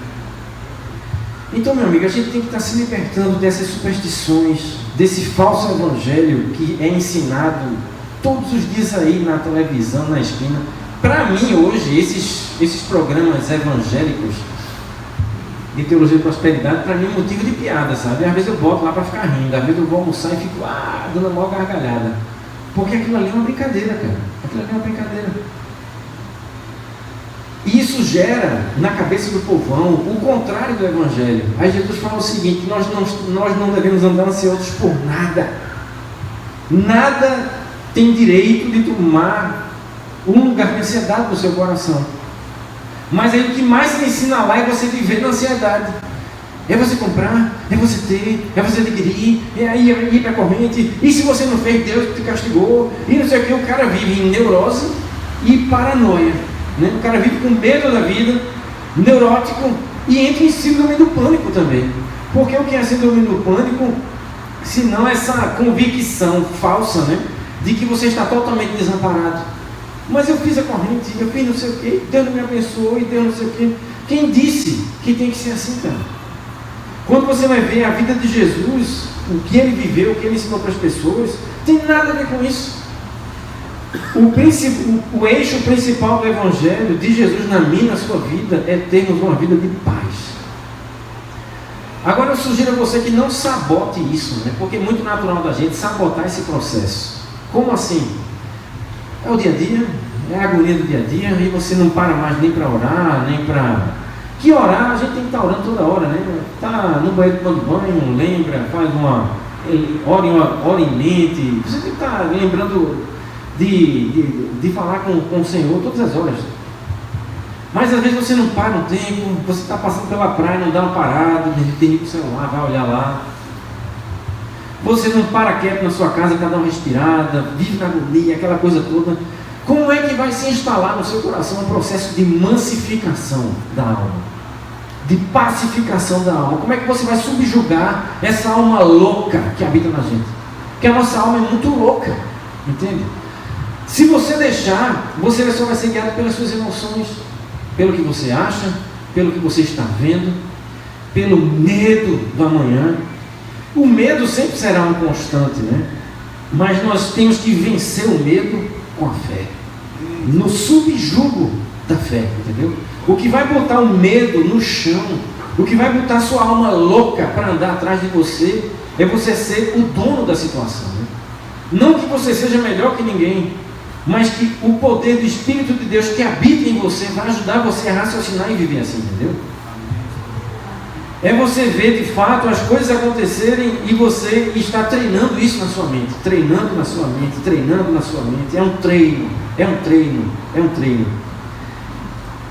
Então, meu amigo, a gente tem que estar se libertando dessas superstições, desse falso evangelho que é ensinado todos os dias aí na televisão, na esquina. Para mim, hoje, esses programas evangélicos de teologia de prosperidade, para mim é motivo de piada, sabe? Às vezes eu boto lá para ficar rindo, às vezes eu vou almoçar e fico dando uma maior gargalhada. Porque aquilo ali é uma brincadeira, cara. Aquilo ali é uma brincadeira. E isso gera na cabeça do povão o contrário do evangelho. Aí Jesus fala o seguinte, nós não devemos andar ansiosos por nada. Nada tem direito de tomar um lugar de ansiedade no seu coração. Mas aí o que mais se ensina lá é você viver na ansiedade. É você comprar, é você ter, é você adquirir, é aí ir para a corrente. E se você não fez, Deus te castigou. E não sei o que, o cara vive em neurose e paranoia. Né? O cara vive com medo da vida, neurótico, e entra em síndrome do pânico também. Porque o que é síndrome do pânico, se não essa convicção falsa, né, de que você está totalmente desamparado. Mas eu fiz a corrente, eu fiz não sei o que, Deus não me abençoou e Deus não sei o que. Quem disse que tem que ser assim, cara? Quando você vai ver a vida de Jesus, o que ele viveu, o que ele ensinou para as pessoas, tem nada a ver com isso. O eixo principal do Evangelho de Jesus na minha, na sua vida, é termos uma vida de paz. Agora eu sugiro a você que não sabote isso, né? Porque é muito natural da gente sabotar esse processo. Como assim? É o dia a dia, é a agonia do dia a dia, e você não para mais nem para orar, nem para... Que orar, a gente tem que estar orando toda hora, né? Tá no banheiro tomando banho, lembra, faz ora em mente. Você tem que estar lembrando de falar com o Senhor todas as horas. Mas às vezes você não para um tempo, você está passando pela praia, não dá uma parada, tem que ir para o celular, vai olhar lá. Você não para quieto na sua casa para dar uma respirada, vive na agonia, aquela coisa toda. Como é que vai se instalar no seu coração um processo de massificação da alma? De pacificação da alma? Como é que você vai subjugar essa alma louca que habita na gente? Porque a nossa alma é muito louca, entende? Se você deixar, você só vai ser guiado pelas suas emoções, pelo que você acha, pelo que você está vendo, pelo medo do amanhã. O medo sempre será um constante, né? Mas nós temos que vencer o medo com a fé, no subjugo da fé, entendeu? O que vai botar o medo no chão, o que vai botar sua alma louca para andar atrás de você, é você ser o dono da situação, né? Não que você seja melhor que ninguém, mas que o poder do Espírito de Deus que habita em você vai ajudar você a raciocinar e viver assim, entendeu? É você ver de fato as coisas acontecerem e você está treinando isso na sua mente, treinando na sua mente, treinando na sua mente. É um treino, é um treino, é um treino.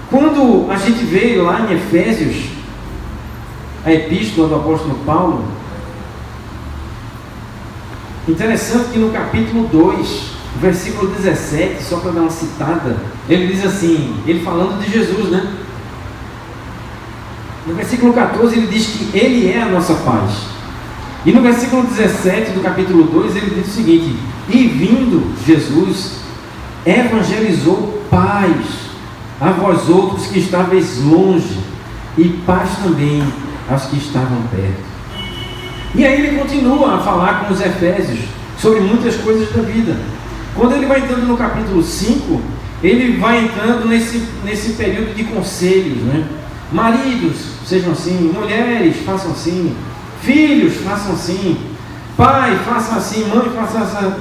Quando a gente vê lá em Efésios, a epístola do apóstolo Paulo, interessante que no capítulo 2, versículo 17, só para dar uma citada, ele diz assim, ele falando de Jesus, né? No versículo 14 ele diz que ele é a nossa paz. E no versículo 17 do capítulo 2 ele diz o seguinte: e vindo Jesus, evangelizou paz a vós outros que estáveis longe, e paz também aos que estavam perto. E aí ele continua a falar com os efésios sobre muitas coisas da vida. Quando ele vai entrando no capítulo 5, ele vai entrando nesse período de conselhos, né? Maridos, sejam assim; mulheres, façam assim; filhos, façam assim; pai, faça assim; mãe,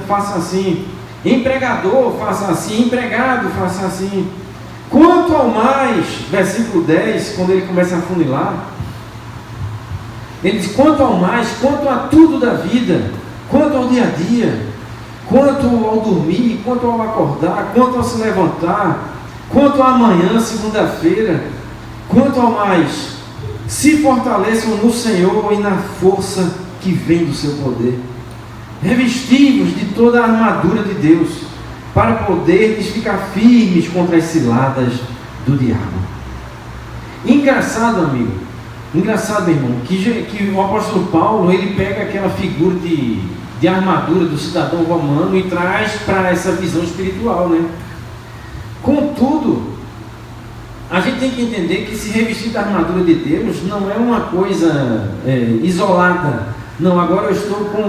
faça assim; empregador, faça assim; empregado, faça assim. Quanto ao mais, versículo 10, quando ele começa a afunilar, ele diz: quanto ao mais, quanto a tudo da vida, quanto ao dia a dia, quanto ao dormir, quanto ao acordar, quanto ao se levantar, quanto ao amanhã, segunda-feira, quanto ao mais, se fortaleçam no Senhor e na força que vem do seu poder. Revesti-vos de toda a armadura de Deus, para poderdes ficar firmes contra as ciladas do diabo. Engraçado, amigo, engraçado, irmão, que o apóstolo Paulo, ele pega aquela figura de armadura do cidadão romano e traz para essa visão espiritual, né? Contudo, a gente tem que entender que se revestir da armadura de Deus não é uma coisa isolada. Não, agora eu estou com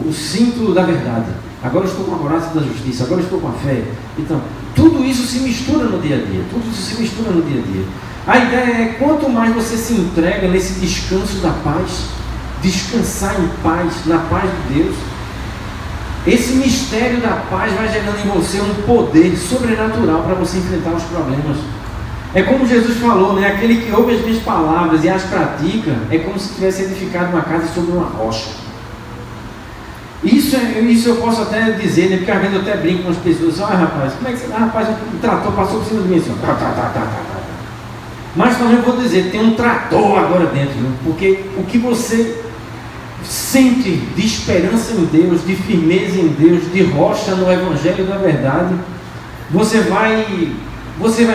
o cinto da verdade, agora eu estou com a couraça da justiça, agora eu estou com a fé. Então, tudo isso se mistura no dia a dia, tudo isso se mistura no dia a dia. A ideia é, quanto mais você se entrega nesse descanso da paz, descansar em paz, na paz de Deus, esse mistério da paz vai gerando em você um poder sobrenatural para você enfrentar os problemas. É como Jesus falou, né? Aquele que ouve as minhas palavras e as pratica, é como se tivesse edificado uma casa sobre uma rocha. Isso eu posso até dizer, né? Porque às vezes eu até brinco com as pessoas: rapaz, como é que você... rapaz, o trator passou por cima de mim assim, Mas também vou dizer, tem um trator agora dentro, viu? Porque o que você sente de esperança em Deus, de firmeza em Deus, de rocha no Evangelho da verdade, você vai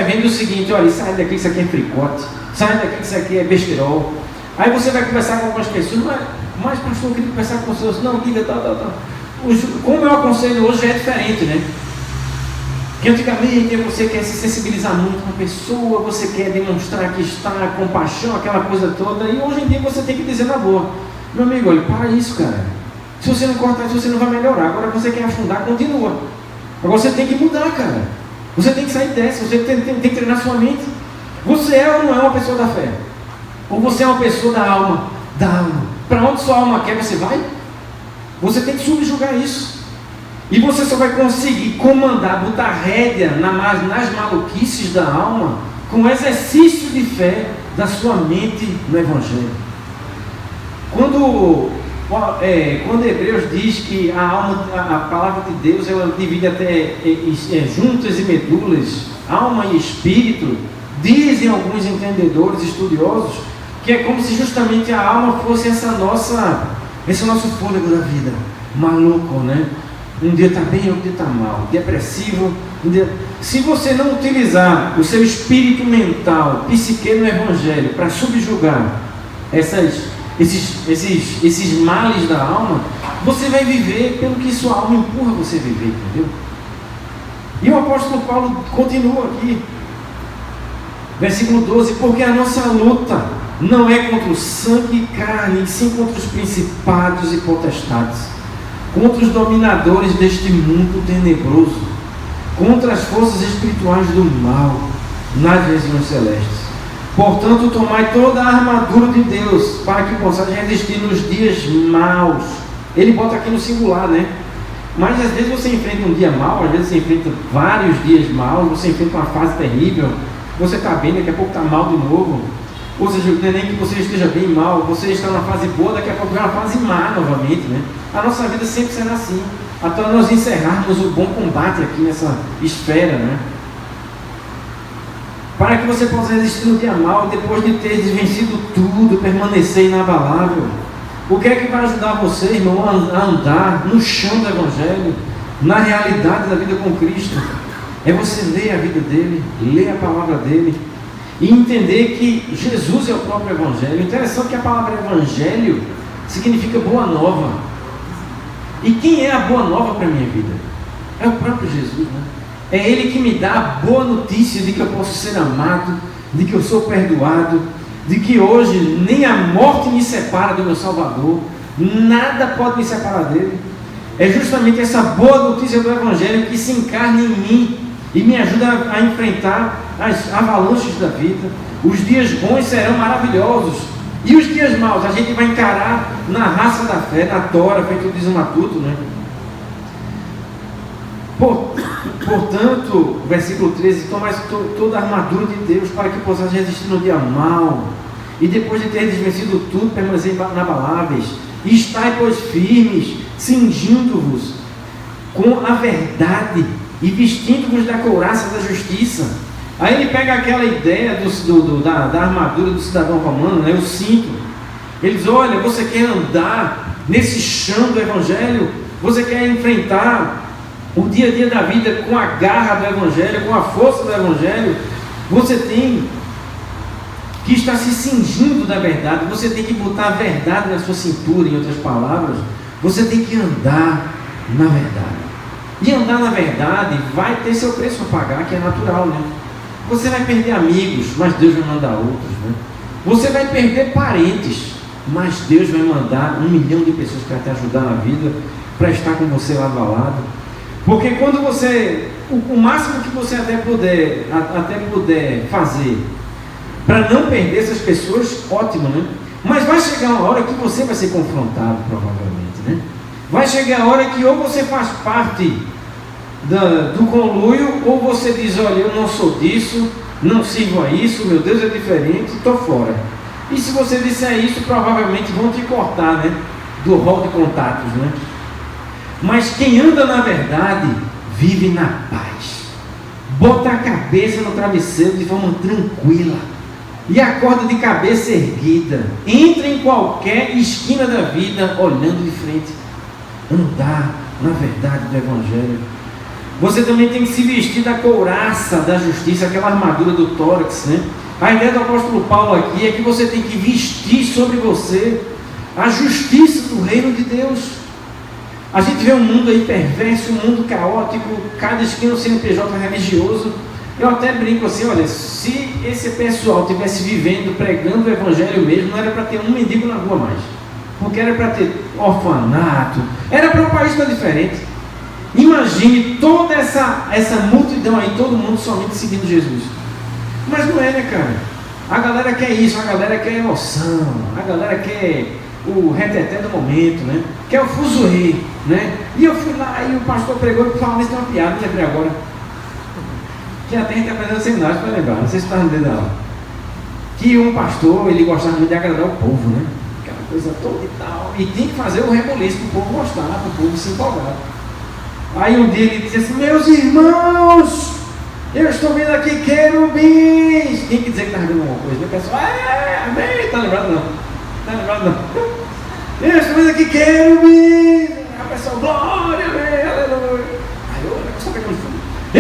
vendo o seguinte: olha, sai daqui, isso aqui é fricote, sai daqui, isso aqui é besterol. Aí você vai conversar com algumas pessoas, mas pastor, eu queria conversar com vocês. Não, diga, tá. Como eu aconselho hoje é diferente, né? Que antigamente você quer se sensibilizar muito com a pessoa, você quer demonstrar que está compaixão, aquela coisa toda, e hoje em dia você tem que dizer na boa: meu amigo, olha, para isso, cara. Se você não cortar isso, você não vai melhorar. Agora você quer afundar, continua. Agora você tem que mudar, cara. Você tem que sair dessa, você tem que treinar sua mente. Você é ou não é uma pessoa da fé? Ou você é uma pessoa da alma? Para onde sua alma quer, você vai? Você tem que subjugar isso. E você só vai conseguir comandar, botar rédea nas maluquices da alma com o exercício de fé da sua mente no Evangelho. Quando Hebreus diz que a alma, a palavra de Deus, ela divide até juntas e medulas, alma e espírito, dizem alguns entendedores, estudiosos, que é como se justamente a alma fosse esse nosso fôlego da vida, maluco, né? Um dia está bem, outro dia está mal, depressivo. Se você não utilizar o seu espírito mental, psique no Evangelho, para subjugar esses males da alma, você vai viver pelo que sua alma empurra você a viver, entendeu? E o apóstolo Paulo continua aqui, versículo 12: porque a nossa luta não é contra o sangue e carne, e sim contra os principados e potestades, contra os dominadores deste mundo tenebroso, contra as forças espirituais do mal nas regiões celestes. Portanto, tomai toda a armadura de Deus, para que possais resistir nos dias maus. Ele bota aqui no singular, né? Mas às vezes você enfrenta um dia mau, às vezes você enfrenta vários dias maus, você enfrenta uma fase terrível, você está bem, daqui a pouco está mal de novo. Ou seja, não é nem que você esteja bem mal, você está numa fase boa, daqui a pouco vai uma fase má novamente, né? A nossa vida sempre será assim, até nós encerrarmos o bom combate aqui nessa esfera, né? Para que você possa resistir no dia mal, depois de ter vencido tudo, permanecer inabalável. O que é que vai ajudar você, irmão, a andar no chão do Evangelho, na realidade da vida com Cristo? É você ler a vida dele, ler a palavra dele, e entender que Jesus é o próprio Evangelho. Interessante que a palavra Evangelho significa boa nova. E quem é a boa nova para a minha vida? É o próprio Jesus, né? É Ele que me dá a boa notícia de que eu posso ser amado, de que eu sou perdoado, de que hoje nem a morte me separa do meu Salvador, nada pode me separar dele. É justamente essa boa notícia do Evangelho que se encarna em mim e me ajuda a enfrentar as avalanches da vida. Os dias bons serão maravilhosos, e os dias maus a gente vai encarar na raça da fé, na tora, feito diz o Matuto, né? Portanto, versículo 13: tomai toda a armadura de Deus, para que possais resistir no dia mau, e depois de ter desvencido tudo, permanecer inabaláveis. E estai, pois, firmes, cingindo-vos com a verdade e vestindo-vos da couraça da justiça. Aí ele pega aquela ideia da armadura do cidadão romano, né, o cinto. Ele diz: olha, você quer andar nesse chão do Evangelho? Você quer enfrentar o dia a dia da vida com a garra do Evangelho, com a força do Evangelho? Você tem que estar se cingindo da verdade. Você tem que botar a verdade na sua cintura. Em outras palavras, você tem que andar na verdade. E andar na verdade vai ter seu preço a pagar, que é natural, né? Você vai perder amigos, mas Deus vai mandar outros, né? Você vai perder parentes, mas Deus vai mandar 1 milhão de pessoas para te ajudar na vida, para estar com você lado a lado. Porque quando você, o máximo que você até puder fazer para não perder essas pessoas, ótimo, né? Mas vai chegar uma hora que você vai ser confrontado, provavelmente, né? Vai chegar a hora que ou você faz parte do conluio, ou você diz: olha, eu não sou disso, não sirvo a isso, meu Deus é diferente, estou fora. E se você disser isso, provavelmente vão te cortar, né, do rol de contatos, né? Mas quem anda na verdade vive na paz, bota a cabeça no travesseiro de forma tranquila, e acorda de cabeça erguida. Entra em qualquer esquina da vida olhando de frente. Andar na verdade do Evangelho. Você também tem que se vestir da couraça da justiça, aquela armadura do tórax, né? A ideia do apóstolo Paulo aqui é que você tem que vestir sobre você a justiça do reino de Deus. A gente vê um mundo aí perverso, um mundo caótico, cada esquina um CNPJ religioso. Eu até brinco assim, olha, se esse pessoal estivesse vivendo, pregando o Evangelho mesmo, não era para ter um mendigo na rua mais, porque era para ter orfanato, era para o país estar diferente. Imagine toda essa multidão aí, todo mundo somente seguindo Jesus. Mas não é, né, cara? A galera quer isso, a galera quer emoção, a galera quer o reteté do momento, né? Quer o fuzuê, né? E eu fui lá e o pastor pregou e falou, isso tem uma piada, não lembrei agora. Que até a gente aprendeu seminários para lembrar, não sei se está no dedo da aula. Que um pastor, ele gostava muito de agradar o povo, né? Aquela coisa toda e tal. E tem que fazer o reboliço para o povo gostar, para o povo se empolgar. Aí um dia ele disse assim, meus irmãos, eu estou vendo aqui querubins. Tem que dizer que está vendo alguma coisa, né? O pessoal, amém, está lembrado não? Está lembrado não? Eu estou vendo aqui querubins. A pessoa, glória, amém, aleluia. Aí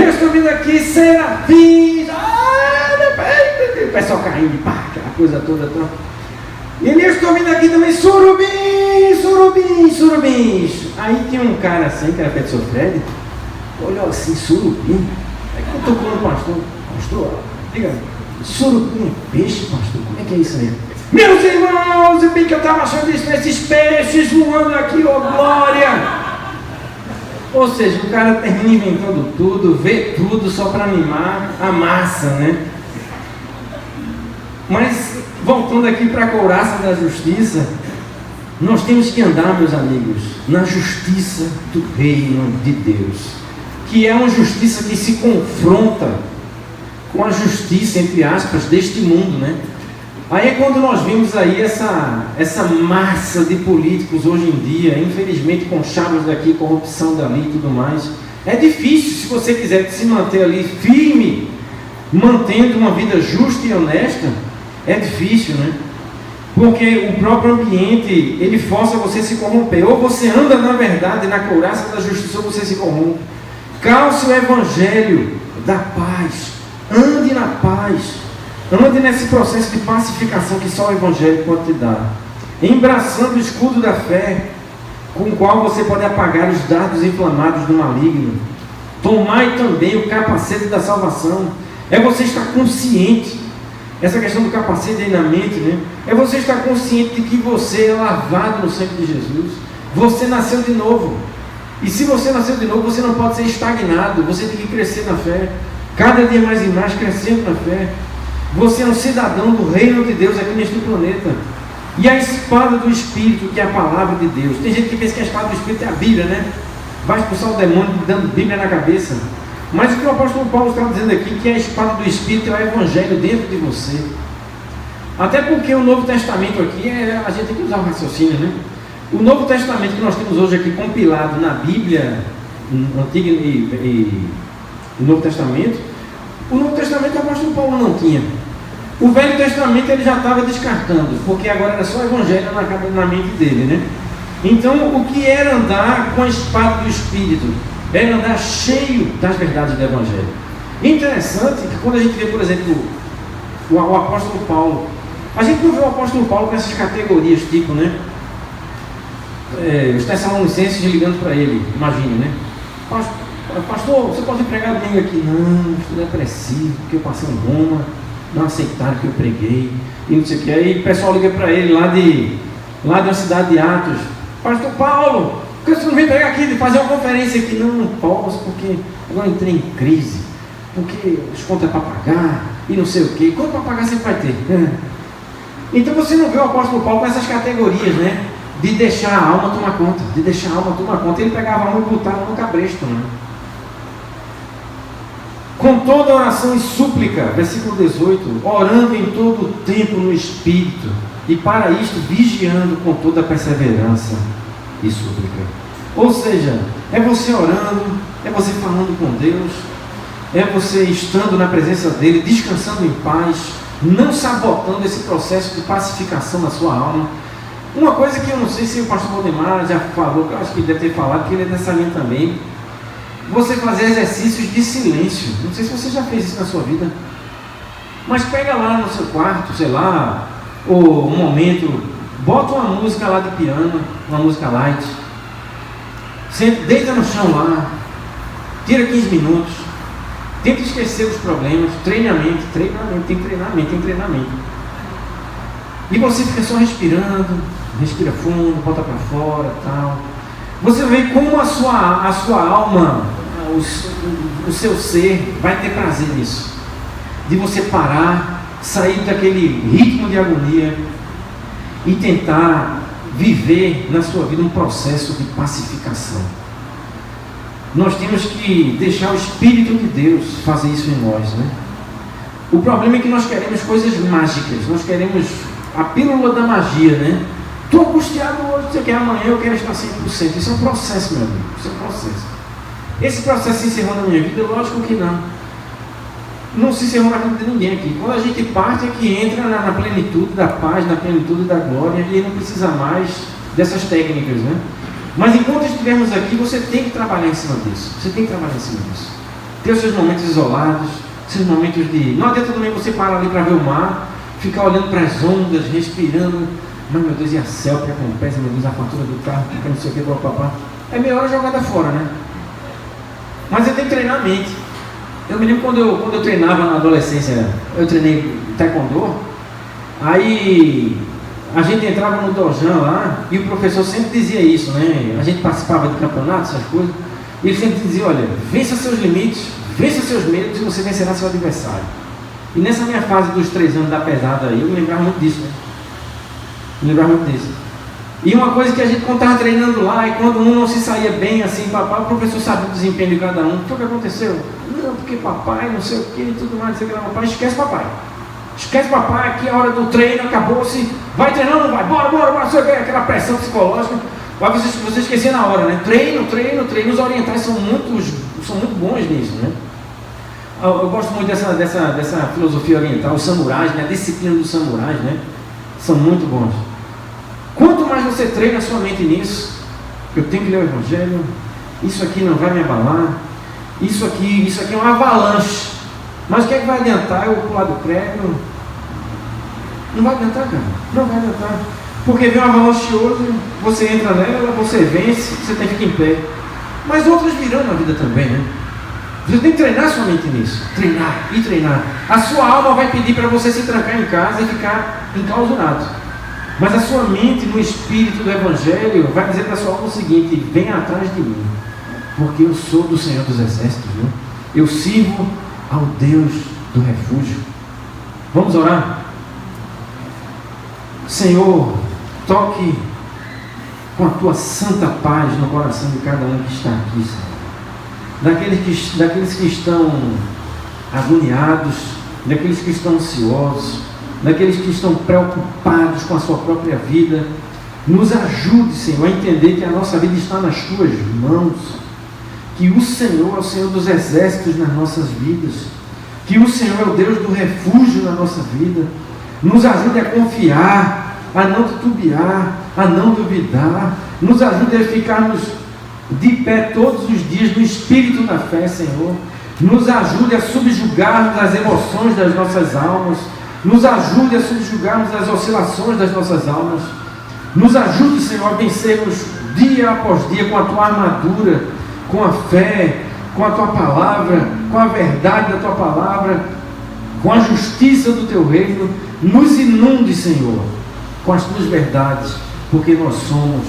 eu estou vendo aqui serafins. O pessoal caindo, pá, aquela coisa toda. E eu estou vendo aqui também surubins, surubins, surubins. Aí tinha um cara assim, que era Pedro Sofredi, olhou assim, surubim. Aí que eu estou falando, pastor, diga, surubim é peixe, pastor? Como é que é isso aí? Meus irmãos, eu bem que eu estava achando esses peixes voando aqui, ó glória! Ou seja, o cara termina inventando tudo, vê tudo só para animar a massa, né? Mas, voltando aqui para a couraça da justiça, nós temos que andar, meus amigos, na justiça do reino de Deus, que é uma justiça que se confronta com a justiça, entre aspas, deste mundo, né? Aí é quando nós vimos aí essa massa de políticos hoje em dia, infelizmente com chaves daqui, corrupção dali e tudo mais. É difícil, se você quiser se manter ali firme, mantendo uma vida justa e honesta, é difícil, né? Porque o próprio ambiente, ele força você a se corromper. Ou você anda na verdade, na couraça da justiça, ou você se corrompe. Calce o evangelho da paz. Ande na paz. Ande nesse processo de pacificação que só o Evangelho pode te dar. Embraçando o escudo da fé, com o qual você pode apagar os dardos inflamados do maligno. Tomai também o capacete da salvação. É você estar consciente. Essa questão do capacete aí na mente, né? É você estar consciente de que você é lavado no sangue de Jesus. Você nasceu de novo. E se você nasceu de novo, você não pode ser estagnado. Você tem que crescer na fé. Cada dia mais e mais crescendo na fé. Você é um cidadão do reino de Deus aqui neste planeta. E a espada do Espírito, que é a palavra de Deus. Tem gente que pensa que a espada do Espírito é a Bíblia, né? Vai expulsar o demônio dando Bíblia na cabeça. Mas o que o apóstolo Paulo está dizendo aqui, que a espada do Espírito é o Evangelho dentro de você. Até porque o Novo Testamento aqui, a gente tem que usar o raciocínio, né? O Novo Testamento que nós temos hoje aqui compilado na Bíblia, Antiga e o Novo Testamento, o Novo Testamento o apóstolo Paulo não tinha. O Velho Testamento ele já estava descartando, porque agora era só o Evangelho na mente dele, né? Então, o que era andar com a espada do Espírito? Era andar cheio das verdades do Evangelho. Interessante que quando a gente vê, por exemplo, o apóstolo Paulo, a gente não vê o apóstolo Paulo com essas categorias, tipo, né? Os Tessalonicenses ligando para ele, imagine, né? Pastor, você pode pregar domingo aqui? Não, isso não é preciso, porque eu passei em Roma, não aceitaram que eu preguei, e não sei o que. Aí o pessoal liga para ele lá de uma cidade de Atos. Pastor Paulo, por que você não vem pregar aqui, de fazer uma conferência aqui? Não posso, porque agora entrei em crise, porque as contas é para pagar, e não sei o que. Quanto para pagar sempre vai ter? Então você não vê o apóstolo Paulo com essas categorias, né? De deixar a alma tomar conta, Ele pegava a alma e botava no cabresto, né? Com toda oração e súplica, versículo 18, orando em todo o tempo no Espírito, e para isto vigiando com toda perseverança e súplica. Ou seja, é você orando, é você falando com Deus, é você estando na presença dEle, descansando em paz, não sabotando esse processo de pacificação da sua alma. Uma coisa que eu não sei se o pastor Valdemar já falou, que eu acho que ele deve ter falado, que ele é dessa linha também, você fazer exercícios de silêncio. Não sei se você já fez isso na sua vida, mas pega lá no seu quarto, sei lá, ou um momento, bota uma música lá de piano, uma música light, deita no chão lá, tira 15 minutos, tenta esquecer os problemas, treinamento, tem treinamento. E você fica só respirando, respira fundo, bota para fora, tal. Você vê como a sua alma, o seu ser vai ter prazer nisso. De você parar, sair daquele ritmo de agonia e tentar viver na sua vida um processo de pacificação. Nós temos que deixar o Espírito de Deus fazer isso em nós, né? O problema é que nós queremos coisas mágicas, nós queremos a pílula da magia, né? Estou angustiado hoje, você quer amanhã, eu quero estar 100%. Isso é um processo, meu amigo, isso é um processo. Esse processo se encerrou na minha vida? Lógico que não. Não se encerrou na vida de ninguém aqui. Quando a gente parte é que entra na plenitude da paz, na plenitude da glória, e não precisa mais dessas técnicas, né? Mas enquanto estivermos aqui, você tem que trabalhar em cima disso. Você tem que trabalhar em cima disso. Ter os seus momentos isolados, seus momentos de... Não adianta também você parar ali para ver o mar, ficar olhando para as ondas, respirando. Mas, meu Deus, e a Celpia com pés, meu Deus, a fatura do carro, porque não sei o que, papá. É meia hora jogada fora, né? Mas eu tenho que treinar a mente. Eu me lembro quando eu treinava na adolescência, eu treinei taekwondo, aí a gente entrava no dojão lá, e o professor sempre dizia isso, né? A gente participava de campeonatos, essas coisas, e ele sempre dizia, olha, vença seus limites, vença seus medos, e você vencerá seu adversário. E nessa minha fase dos 3 anos da pesada aí, eu me lembrava muito disso, né? E uma coisa que a gente, quando estava treinando lá, e quando um não se saía bem assim, papai, o professor sabia o desempenho de cada um. O que aconteceu? Não, porque papai, não sei o que, e tudo mais, não sei o que lá. Papai, esquece papai. Esquece papai, aqui é a hora do treino, acabou-se. Vai treinando, não vai, bora, não sei o que, aquela pressão psicológica. Vai você esquecer na hora, né? Treino. Os orientais são muito bons nisso, né? Eu gosto muito dessa filosofia oriental, os samurais, né? A disciplina dos samurais, né? São muito bons. Quanto mais você treina a sua mente nisso, eu tenho que ler o Evangelho, isso aqui não vai me abalar, isso aqui é uma avalanche. Mas o que é que vai adiantar eu pular do prédio? Não vai adiantar, cara. Não vai adiantar. Porque vem uma avalanche hoje, você entra nela, você vence, você tem que ficar em pé. Mas outras virão na vida também, né? Você tem que treinar a sua mente nisso. Treinar. A sua alma vai pedir para você se trancar em casa e ficar enclausurado. Mas a sua mente, no espírito do Evangelho, vai dizer para a sua alma o seguinte: venha atrás de mim, porque eu sou do Senhor dos Exércitos, né? Eu sirvo ao Deus do refúgio. Vamos orar? Senhor, toque com a tua santa paz no coração de cada um que está aqui, Senhor. Daqueles que estão agoniados, daqueles que estão ansiosos, daqueles que estão preocupados com a sua própria vida. Nos ajude, Senhor, a entender que a nossa vida está nas tuas mãos, que o Senhor é o Senhor dos exércitos nas nossas vidas, que o Senhor é o Deus do refúgio na nossa vida. Nos ajude a confiar, a não titubear, a não duvidar. Nos ajude a ficarmos de pé todos os dias no espírito da fé, Senhor. Nos ajude a subjugarmos as emoções das nossas almas. Nos ajude a subjugarmos as oscilações das nossas almas. Nos ajude, Senhor, a vencermos dia após dia com a tua armadura, com a fé, com a tua palavra, com a verdade da tua palavra, com a justiça do teu reino. Nos inunde, Senhor, com as tuas verdades, porque nós somos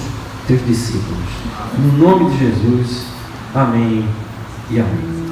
teus discípulos. No nome de Jesus, amém e amém.